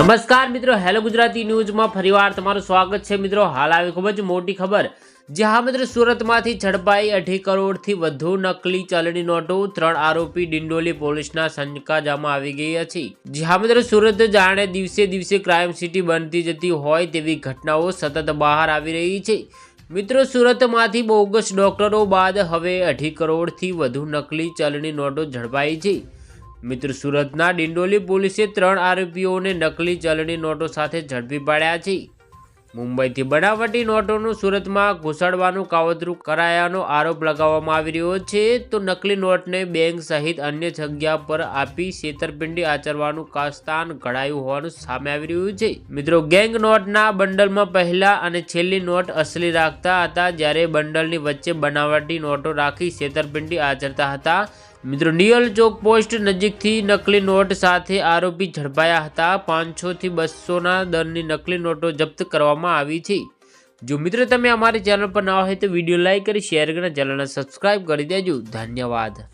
નમસ્કાર મિત્રો, હેલો ગુજરાતી ન્યૂઝમાં ફરીવાર તમારું સ્વાગત છે મિત્રો। હાલ આવી ખૂબ જ મોટી ખબર, જ્યાં મિત્રો સુરતમાંથી ઝડપાઈ 2.5 કરોડથી વધુ નકલી ચલણી નોટો, 3 આરોપી ડિંડોલી પોલીસના સંકજામાં આવી ગયા છે। જ્યાં મિત્રો સુરત જાણે દિવસે દિવસે ક્રાઇમ સિટી બનતી જતી હોય તેવી ઘટનાઓ સતત બહાર આવી રહી છે। મિત્રો સુરતમાંથી બોગસ ડોક્ટરો બાદ હવે 2.5 કરોડથી વધુ નકલી ચલણી નોટો ઝડપાઈ છે। મિત્રો સુરતના ડિંડોલી પોલીસે 3 આરોપીઓને નકલી ચલણી નોટો સાથે ઝડપી પાડ્યા છે। મુંબઈથી બનાવટી નોટોનું સુરતમાં ઘૂસાડવાનું કાવતરું કરાયાનો આરોપ લગાવવામાં આવી રહ્યો છે। તો નકલી નોટને બેંક સહિત અન્ય જગ્યા પર આપી છેતરપિંડી આચરવાનું કાસ્તાન ઘડાયું હોવાનું સામે આવી રહ્યું છે। મિત્રો ગેંગ નોટના બંડલમાં પહેલા અને છેલ્લી નોટ અસલી રાખતા હતા, જ્યારે બંડલની વચ્ચે બનાવટી નોટો રાખી છેતરપિંડી આચરતા હતા। મિત્રો નિયલ ચોક પોસ્ટ નજીકથી નકલી નોટ સાથે આરોપી ઝડપાયા હતા। 500 થી 200ના દરની નકલી નોટો જપ્ત કરવામાં આવી છે। જો મિત્રો તમે અમારી ચેનલ પર નવા હોય તો વિડીયો લાઈક કરી શેર કરીને ચેનલને સબસ્ક્રાઇબ કરી દેજો। ધન્યવાદ।